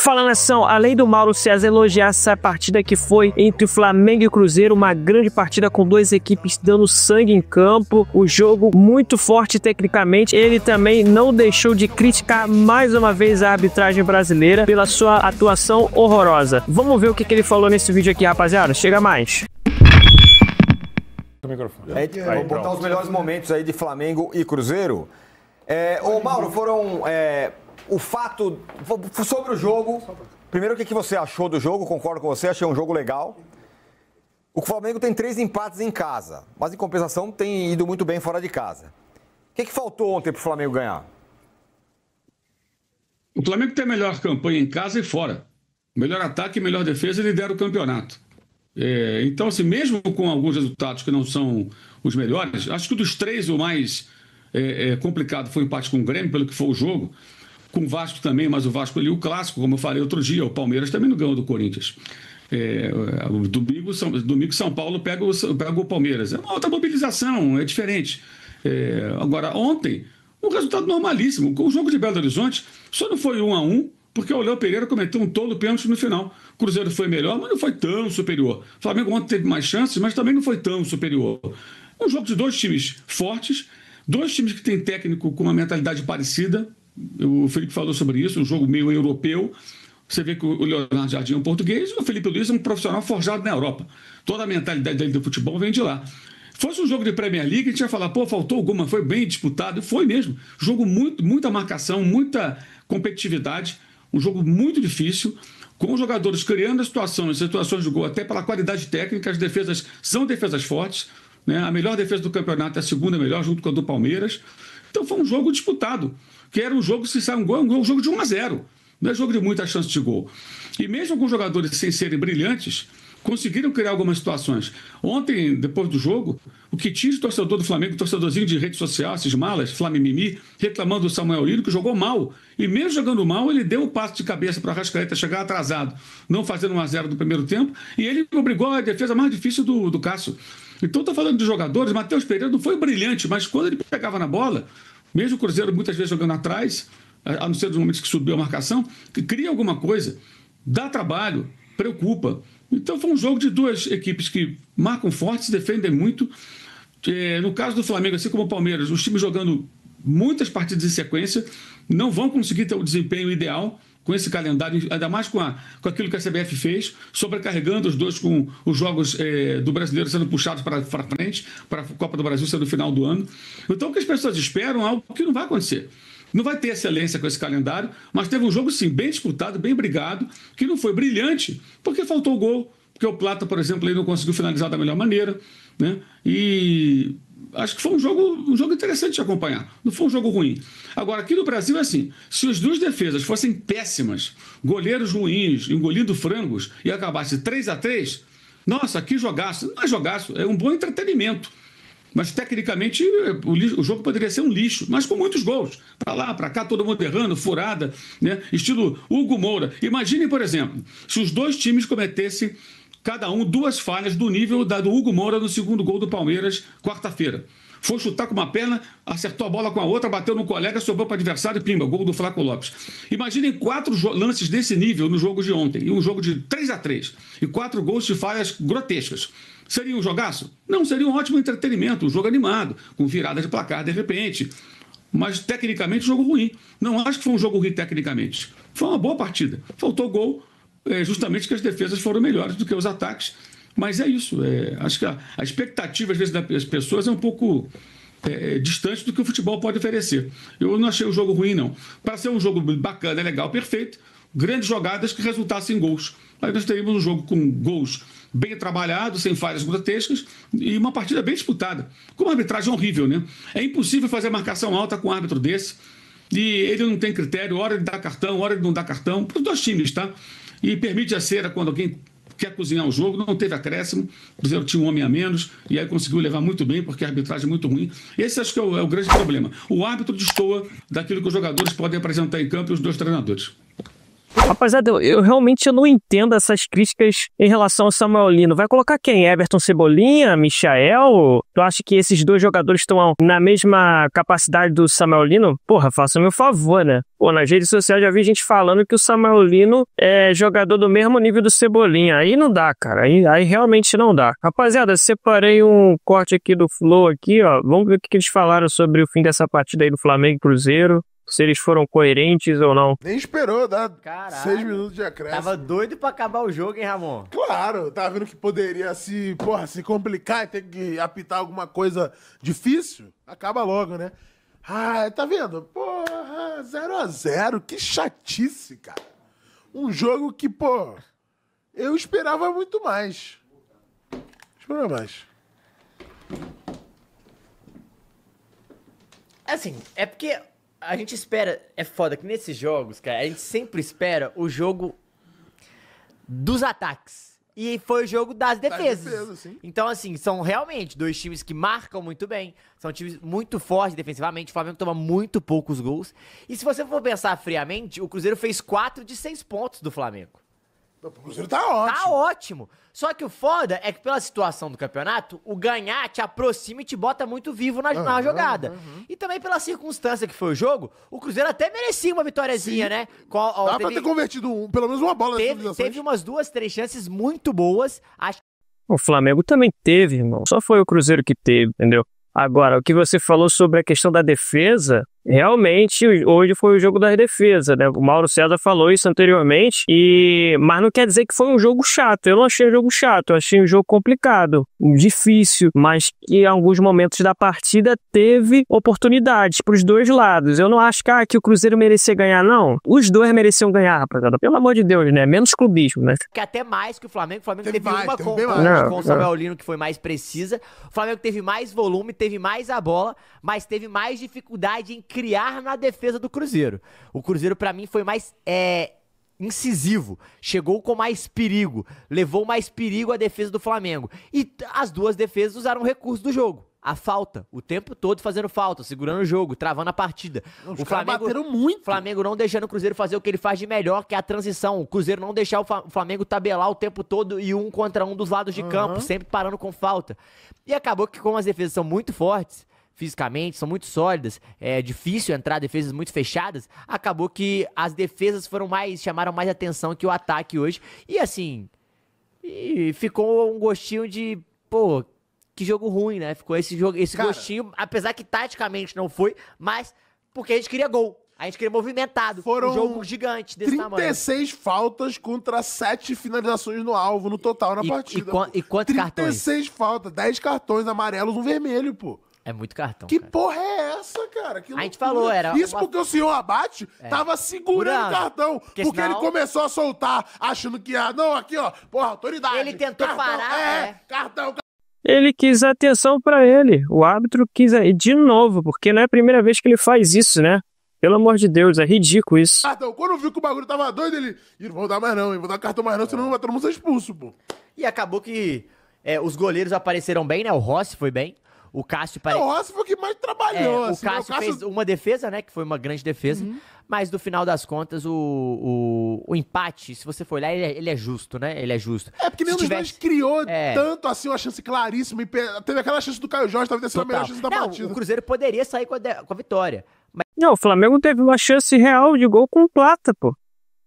Fala, nação, além do Mauro César elogiar essa partida que foi entre o Flamengo e o Cruzeiro, uma grande partida com duas equipes dando sangue em campo, o jogo muito forte tecnicamente, ele também não deixou de criticar mais uma vez a arbitragem brasileira pela sua atuação horrorosa. Vamos ver o que ele falou nesse vídeo aqui, rapaziada. Chega mais. Vamos botar os melhores momentos aí de Flamengo e Cruzeiro. Ô Mauro, foram... o fato... Sobre o jogo, primeiro o que você achou do jogo? Concordo com você, achei um jogo legal. O Flamengo tem 3 empates em casa, mas em compensação tem ido muito bem fora de casa. O que faltou ontem para o Flamengo ganhar? O Flamengo tem a melhor campanha em casa e fora. Melhor ataque e melhor defesa, ele lidera o campeonato. Então, assim, mesmo com alguns resultados que não são os melhores, acho que dos 3 o mais complicado foi o empate com o Grêmio, pelo que foi o jogo. Com o Vasco também, mas o Vasco ali, o clássico, como eu falei outro dia, o Palmeiras também não ganhou do Corinthians. Domingo São Paulo pega o Palmeiras. É uma outra mobilização, é diferente. Agora, ontem, um resultado normalíssimo. O jogo de Belo Horizonte só não foi 1-1, porque o Léo Pereira cometeu um tolo pênalti no final. O Cruzeiro foi melhor, mas não foi tão superior. O Flamengo ontem teve mais chances, mas também não foi tão superior. Um jogo de 2 times fortes, 2 times que têm técnico com uma mentalidade parecida. O Felipe falou sobre isso, um jogo meio europeu. Você vê que o Leonardo Jardim é um português e o Felipe Luiz é um profissional forjado na Europa. Toda a mentalidade dele do futebol vem de lá. Fosse um jogo de Premier League, a gente ia falar, pô, faltou alguma, foi bem disputado. E foi mesmo. Jogo muita marcação, muita competitividade. Um jogo muito difícil, com os jogadores criando situações de gol, até pela qualidade técnica. As defesas são defesas fortes, né? A melhor defesa do campeonato é a segunda melhor, junto com a do Palmeiras. Então foi um jogo disputado, que era um jogo, se sai um gol, é um jogo de 1-0. Não é jogo de muita chance de gol. E mesmo com jogadores sem serem brilhantes, conseguiram criar algumas situações. Ontem, depois do jogo, o que tinha de torcedor do Flamengo, torcedorzinho de rede social, esses malas, Flamimimi, reclamando do Samuel Lino, que jogou mal. E mesmo jogando mal, ele deu o passo de cabeça para a Arrascaeta chegar atrasado, não fazendo 1-0 do primeiro tempo, e ele obrigou a defesa mais difícil do Cássio. Então, estou falando de jogadores, Matheus Pereira não foi brilhante, mas quando ele pegava na bola, mesmo o Cruzeiro muitas vezes jogando atrás, a não ser dos momentos que subiu a marcação, que cria alguma coisa, dá trabalho, preocupa. Então foi um jogo de 2 equipes que marcam forte, se defendem muito. No caso do Flamengo, assim como o Palmeiras, os times jogando muitas partidas em sequência não vão conseguir ter o desempenho ideal com esse calendário, ainda mais com aquilo que a CBF fez, sobrecarregando os dois com os jogos do brasileiro sendo puxados para frente, para a Copa do Brasil ser no final do ano. Então o que as pessoas esperam é algo que não vai acontecer. Não vai ter excelência com esse calendário, mas teve um jogo, sim, bem disputado, bem brigado, que não foi brilhante, porque faltou o gol, porque o Plata, por exemplo, ele não conseguiu finalizar da melhor maneira, né? E acho que foi um jogo interessante de acompanhar, não foi um jogo ruim. Agora, aqui no Brasil é assim, se as 2 defesas fossem péssimas, goleiros ruins, engolindo frangos, e acabasse 3-3, nossa, que jogaço. Não é jogaço, é um bom entretenimento. Mas, tecnicamente, o jogo poderia ser um lixo, mas com muitos gols. Para lá, para cá, todo mundo errando, furada, né? Estilo Hugo Moura. Imaginem, por exemplo, se os 2 times cometessem, cada um, 2 falhas do nível do Hugo Moura no segundo gol do Palmeiras, quarta-feira. Foi chutar com uma perna, acertou a bola com a outra, bateu no colega, sobrou para o adversário e pimba, gol do Flaco Lopes. Imaginem 4 lances desse nível no jogo de ontem, e um jogo de 3-3, e 4 gols de falhas grotescas. Seria um jogaço? Não, seria um ótimo entretenimento, um jogo animado, com virada de placar de repente. Mas, tecnicamente, jogo ruim. Não acho que foi um jogo ruim tecnicamente. Foi uma boa partida. Faltou gol, justamente que as defesas foram melhores do que os ataques. Mas é isso. Acho que a expectativa, às vezes, das pessoas é um pouco distante do que o futebol pode oferecer. Eu não achei o jogo ruim, não. Para ser um jogo bacana, legal, perfeito, grandes jogadas que resultassem em gols. Aí nós teríamos um jogo com gols bem trabalhado, sem falhas grotescas, e uma partida bem disputada. Com uma arbitragem horrível, né? É impossível fazer marcação alta com um árbitro desse, e ele não tem critério, hora de dar cartão, hora de não dar cartão, para os 2 times, tá? E permite a cera quando alguém quer cozinhar o jogo, não teve acréscimo, o Cruzeiro tinha um homem a menos, e aí conseguiu levar muito bem, porque a arbitragem é muito ruim. Esse acho que é o grande problema. O árbitro destoa daquilo que os jogadores podem apresentar em campo e os 2 treinadores. Rapaziada, eu realmente não entendo essas críticas em relação ao Samuel Lino. Vai colocar quem? Everton Cebolinha? Michael? Tu acha que esses dois jogadores estão na mesma capacidade do Samuel Lino? Porra, faça o meu favor, né? Pô, nas redes sociais já vi gente falando que o Samuel Lino é jogador do mesmo nível do Cebolinha. Aí não dá, cara. Aí realmente não dá. Rapaziada, separei um corte aqui do Flow aqui, ó. Vamos ver o que eles falaram sobre o fim dessa partida aí do Flamengo e Cruzeiro. Se eles foram coerentes ou não. Nem esperou dar Caralho, 6 minutos de acréscimo. Tava doido pra acabar o jogo, hein, Ramon? Claro, tava vendo que poderia se complicar e ter que apitar alguma coisa difícil. Acaba logo, né? Ah, tá vendo? Porra, 0-0, que chatice, cara. Um jogo que, pô, eu esperava muito mais. Esperava mais. Assim, é porque a gente espera... É foda que nesses jogos, cara, a gente sempre espera o jogo dos ataques. E foi o jogo das defesas. Sim. Então, assim, são realmente dois times que marcam muito bem. São times muito fortes defensivamente. O Flamengo toma muito poucos gols. E se você for pensar friamente, o Cruzeiro fez 4 de 6 pontos do Flamengo. O Cruzeiro tá ótimo. Tá ótimo. Só que o foda é que pela situação do campeonato, o ganhar te aproxima e te bota muito vivo na jogada. E também pela circunstância que foi o jogo, o Cruzeiro até merecia uma vitóriazinha, né? Dá pra ter convertido pelo menos uma bola. Teve umas 2, 3 chances muito boas. Acho O Flamengo também teve, irmão. Só foi o Cruzeiro que teve, entendeu? Agora, o que você falou sobre a questão da defesa, realmente, hoje foi o jogo das defesas, né? O Mauro César falou isso anteriormente, mas não quer dizer que foi um jogo chato. Eu não achei um jogo chato, eu achei um jogo complicado, difícil, mas que em alguns momentos da partida teve oportunidades para os dois lados. Eu não acho que o Cruzeiro merecia ganhar, não. Os dois mereciam ganhar, rapaziada. Pelo amor de Deus, né? Menos clubismo, né? que até mais que o Flamengo. O Flamengo Teve teve mais, uma teve com, bem com, mais. com o Samuel Lino que foi mais precisa. O Flamengo teve mais volume, teve mais a bola, mas teve mais dificuldade em criar na defesa do Cruzeiro. O Cruzeiro, pra mim, foi mais incisivo. Chegou com mais perigo. Levou mais perigo à defesa do Flamengo. E as duas defesas usaram o recurso do jogo. A falta, o tempo todo fazendo falta, segurando o jogo, travando a partida. Os caras bateram muito. O Flamengo não deixando o Cruzeiro fazer o que ele faz de melhor, que é a transição. O Cruzeiro não deixar o Flamengo tabelar o tempo todo e 1 contra 1 dos lados de campo, sempre parando com falta. E acabou que, como as defesas são muito fortes, fisicamente, são muito sólidas, é difícil entrar defesas muito fechadas, acabou que as defesas chamaram mais atenção que o ataque hoje. E assim, ficou um gostinho de, pô, que jogo ruim, né? Ficou esse gostinho, apesar que taticamente não foi, mas porque a gente queria gol. A gente queria movimentado. Foram um jogo gigante desse tamanho. 36 faltas contra 7 finalizações no alvo no total na partida. E quantos 36 cartões? 36 faltas, 10 cartões amarelos, um vermelho, pô. É muito cartão, Que cara. porra é essa, cara? Que A gente loucura. falou, era Isso porque o senhor Abate tava segurando o cartão. Porque senão... ele começou a soltar, achando que não, aqui, ó, porra, autoridade. Ele tentou cartão, parar, cartão. Ele quis atenção pra ele. O árbitro quis de novo, porque não é a primeira vez que ele faz isso, né? Pelo amor de Deus, é ridículo isso. Cartão. Quando viu que o bagulho tava doido, ele... Não vou dar mais não, hein? Vou dar cartão mais não, senão vai todo mundo ser expulso, pô. E acabou que os goleiros apareceram bem, né? O Rossi foi bem. O Cássio O Rossi foi o que mais trabalhou. O assim, né? Cássio fez uma defesa, né? Que foi uma grande defesa. Mas no final das contas, o empate, se você for olhar, ele é justo, né? Ele é justo. É porque nenhum dos dois criou tanto assim uma chance claríssima. Teve aquela chance do Caio Jorge, talvez tenha sido a melhor chance da partida. O Cruzeiro poderia sair com a vitória. Mas... Não, o Flamengo teve uma chance real de gol com Plata, pô.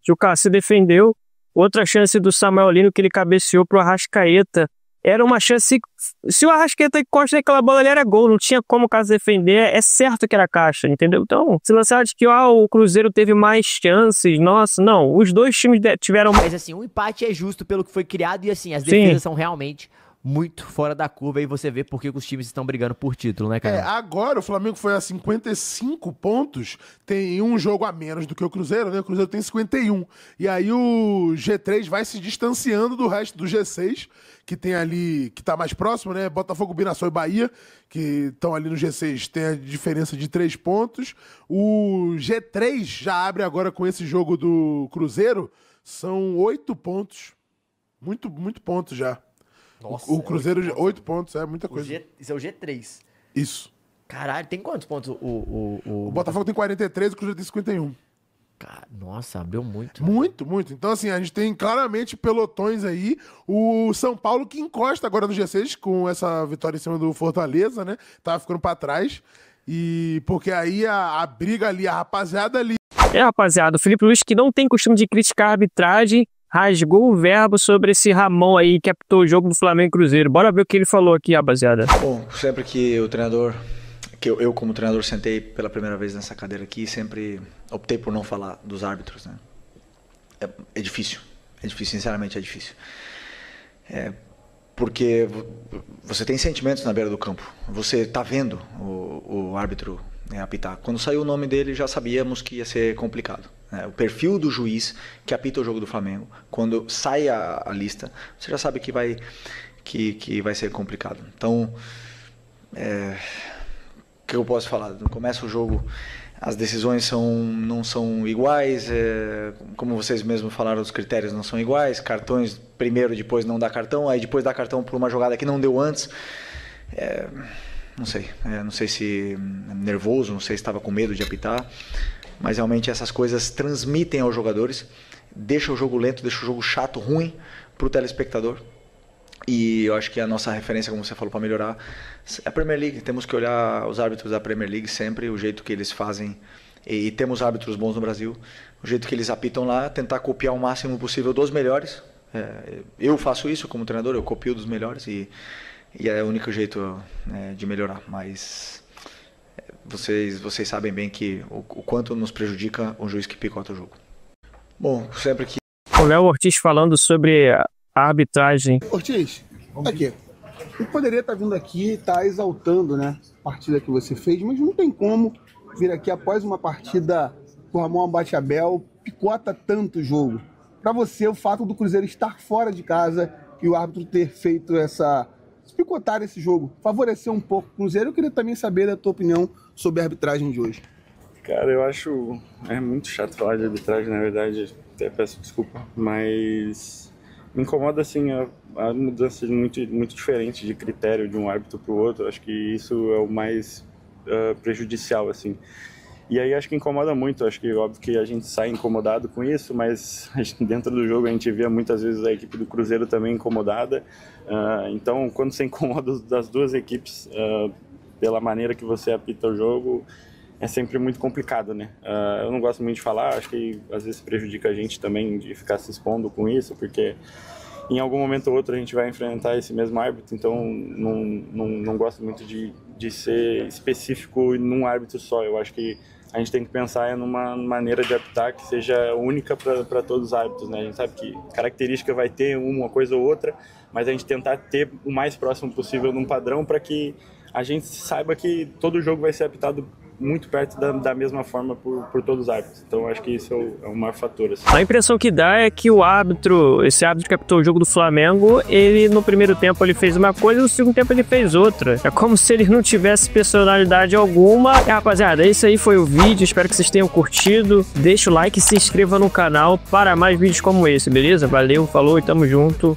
Que o Cássio defendeu. Outra chance do Samuel Lino que ele cabeceou pro Arrascaeta. Era uma chance... Se o Arrascaeta encosta naquela bola, ele era gol. Não tinha como o Cássio defender. É certo que era caixa, entendeu? Então, se você acha que o Cruzeiro teve mais chances, nossa, não. Os dois times tiveram... Mas assim, o empate é justo pelo que foi criado e assim, as defesas são realmente muito fora da curva. E você vê por que os times estão brigando por título, né, cara? Agora o Flamengo foi a 55 pontos, tem um jogo a menos do que o Cruzeiro, né? O Cruzeiro tem 51. E aí o G3 vai se distanciando do resto do G6, que tem ali, que tá mais próximo, né? Botafogo, Mirassol e Bahia, que estão ali no G6, tem a diferença de 3 pontos. O G3 já abre agora com esse jogo do Cruzeiro, são 8 pontos. Muito pontos já. Nossa, o Cruzeiro, 8 pontos, é muita coisa. Isso é o G3. Isso. Caralho, tem quantos pontos O Botafogo tem 43, o Cruzeiro tem 51. Nossa, abriu muito. Muito, muito. Então, assim, a gente tem claramente pelotões aí. O São Paulo que encosta agora no G6 com essa vitória em cima do Fortaleza, né? Tava ficando pra trás. E porque aí a briga ali, a rapaziada ali. Rapaziada, o Felipe Luiz, que não tem costume de criticar a arbitragem, rasgou o verbo sobre esse Ramon aí que apitou o jogo do Flamengo e Cruzeiro. Bora ver o que ele falou aqui, rapaziada. Bom, sempre que o treinador, que eu como treinador sentei pela primeira vez nessa cadeira aqui, sempre optei por não falar dos árbitros, né? É difícil, sinceramente é difícil. Porque você tem sentimentos na beira do campo, você tá vendo o árbitro apitar. Quando saiu o nome dele, já sabíamos que ia ser complicado. O perfil do juiz que apita o jogo do Flamengo, quando sai a lista, você já sabe que vai ser complicado. Então, o que eu posso falar? Começa o jogo, as decisões não são iguais, como vocês mesmos falaram, os critérios não são iguais, cartões primeiro, depois não dá cartão, aí depois dá cartão por uma jogada que não deu antes. Não sei se nervoso, não sei se estava com medo de apitar, mas realmente essas coisas transmitem aos jogadores, deixa o jogo lento, deixa o jogo chato, ruim para o telespectador. E eu acho que a nossa referência, como você falou, para melhorar é a Premier League. Temos que olhar os árbitros da Premier League sempre, o jeito que eles fazem, e temos árbitros bons no Brasil, o jeito que eles apitam lá, tentar copiar o máximo possível dos melhores. Eu faço isso como treinador, eu copio dos melhores e é o único jeito de melhorar. Mas vocês sabem bem que o quanto nos prejudica um juiz que picota o jogo. Bom, sempre que... O Léo Ortiz falando sobre a arbitragem. Ortiz, aqui. Eu poderia estar vindo aqui e estar exaltando, né, a partida que você fez, mas não tem como vir aqui após uma partida com o Ramon Abate-Abel, picota tanto o jogo. Para você, o fato do Cruzeiro estar fora de casa e o árbitro ter feito picotar esse jogo, favoreceu um pouco o Cruzeiro. Eu queria também saber da tua opinião sobre a arbitragem de hoje. Cara, eu acho muito chato falar de arbitragem, na verdade, até peço desculpa, mas me incomoda assim a mudança muito, muito diferente de critério de um árbitro para o outro. Acho que isso é o mais prejudicial, assim. E aí acho que incomoda muito, acho que óbvio que a gente sai incomodado com isso, mas dentro do jogo a gente vê muitas vezes a equipe do Cruzeiro também incomodada. Então, quando você incomoda das duas equipes pela maneira que você apita o jogo, é sempre muito complicado, né? Eu não gosto muito de falar, acho que às vezes prejudica a gente também de ficar se expondo com isso, porque em algum momento ou outro a gente vai enfrentar esse mesmo árbitro, então não gosto muito de ser específico num árbitro só. Eu acho que a gente tem que pensar numa maneira de apitar que seja única para todos os árbitros, né? A gente sabe que característica vai ter uma coisa ou outra, mas a gente tentar ter o mais próximo possível num padrão para que a gente saiba que todo jogo vai ser apitado muito perto da mesma forma por todos os árbitros. Então acho que isso é o maior fator, assim. A impressão que dá é que esse árbitro que apitou o jogo do Flamengo, ele no primeiro tempo ele fez uma coisa e no segundo tempo ele fez outra. É como se ele não tivesse personalidade alguma. Rapaziada, esse aí foi o vídeo, espero que vocês tenham curtido. Deixa o like e se inscreva no canal para mais vídeos como esse, beleza? Valeu, falou e tamo junto.